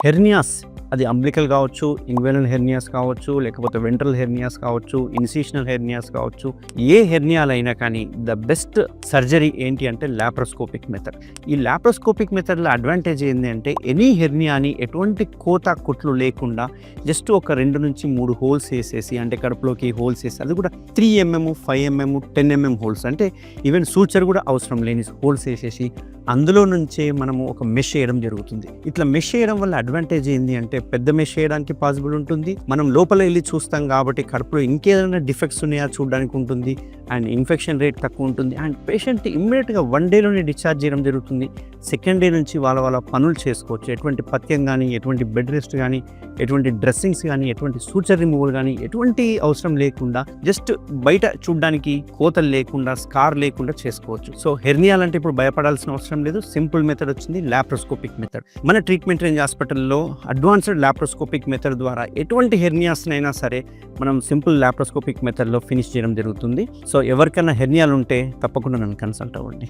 Hernias అది umbilical కావచ్చు, ఇంగ్వెనల్ hernias కావచ్చు, లేకపోతే వెంట్రల్ హెర్నియాస్ కావచ్చు, ఇన్సిషనల్ హెర్నియాస్ కావచ్చు, ఏ హెర్నియాలైనా కానీ ద బెస్ట్ సర్జరీ ఏంటి అంటే లాప్రోస్కోపిక్ మెథడ్. ఈ లాప్రోస్కోపిక్ మెథడ్లో అడ్వాంటేజ్ ఏంటి అంటే ఎనీ హెర్నియాని ఎటువంటి కోత కుట్లు లేకుండా జస్ట్ ఒక 2 నుంచి 3 హోల్స్ వేసేసి, అంటే కడుపులోకి హోల్స్ వేసి, అది కూడా 3 mm, 5 mm, 10 mm హోల్స్, అంటే ఈవెన్ సూచర్ కూడా అవసరం లేని హోల్స్ వేసేసి అందులో నుంచే మనము ఒక మెష్ చేయడం జరుగుతుంది. ఇట్లా మెష్ చేయడం వల్ల అడ్వాంటేజ్ ఏంటి అంటే పెద్ద మెష్ చేయడానికి పాసిబుల్ ఉంటుంది, మనం లోపల వెళ్ళి చూస్తాం కాబట్టి కడుపులో ఇంకేదైనా డిఫెక్ట్స్ ఉన్నాయా చూడడానికి ఉంటుంది, అండ్ ఇన్ఫెక్షన్ రేట్ తక్కువ ఉంటుంది, అండ్ పేషెంట్ ఇమ్మీడియట్గా 1 డేలోనే డిశ్చార్జ్ చేయడం జరుగుతుంది. 2nd డే నుంచి వాళ్ళ పనులు చేసుకోవచ్చు. ఎటువంటి పథ్యం కానీ, ఎటువంటి బెడ్ రెస్ట్ కానీ, ఎటువంటి డ్రెస్సింగ్స్ కానీ, ఎటువంటి సూచర్ రిమూవల్ కానీ ఎటువంటి అవసరం లేకుండా జస్ట్ బయట చూడడానికి కోతలు లేకుండా, స్కార్ లేకుండా చేసుకోవచ్చు. సో హెర్నియాలంటే ఇప్పుడు భయపడాల్సిన అవసరం లేదు. సింపుల్ మెథడ్ వచ్చింది, లాప్రోస్కోపిక్ మెథడ్. మన ట్రీట్మెంట్ రేంజ్ హాస్పిటల్లో అడ్వాన్స్డ్ లాప్రోస్కోపిక్ మెథడ్ ద్వారా ఎటువంటి హెర్నియాస్నైనా సరే మనం సింపుల్ లాప్రోస్కోపిక్ మెథడ్లో ఫినిష్ చేయడం జరుగుతుంది. సో ఎవరికైనా హెర్నియాలు ఉంటే తప్పకుండా నన్ను కన్సల్ట్ అవ్వండి.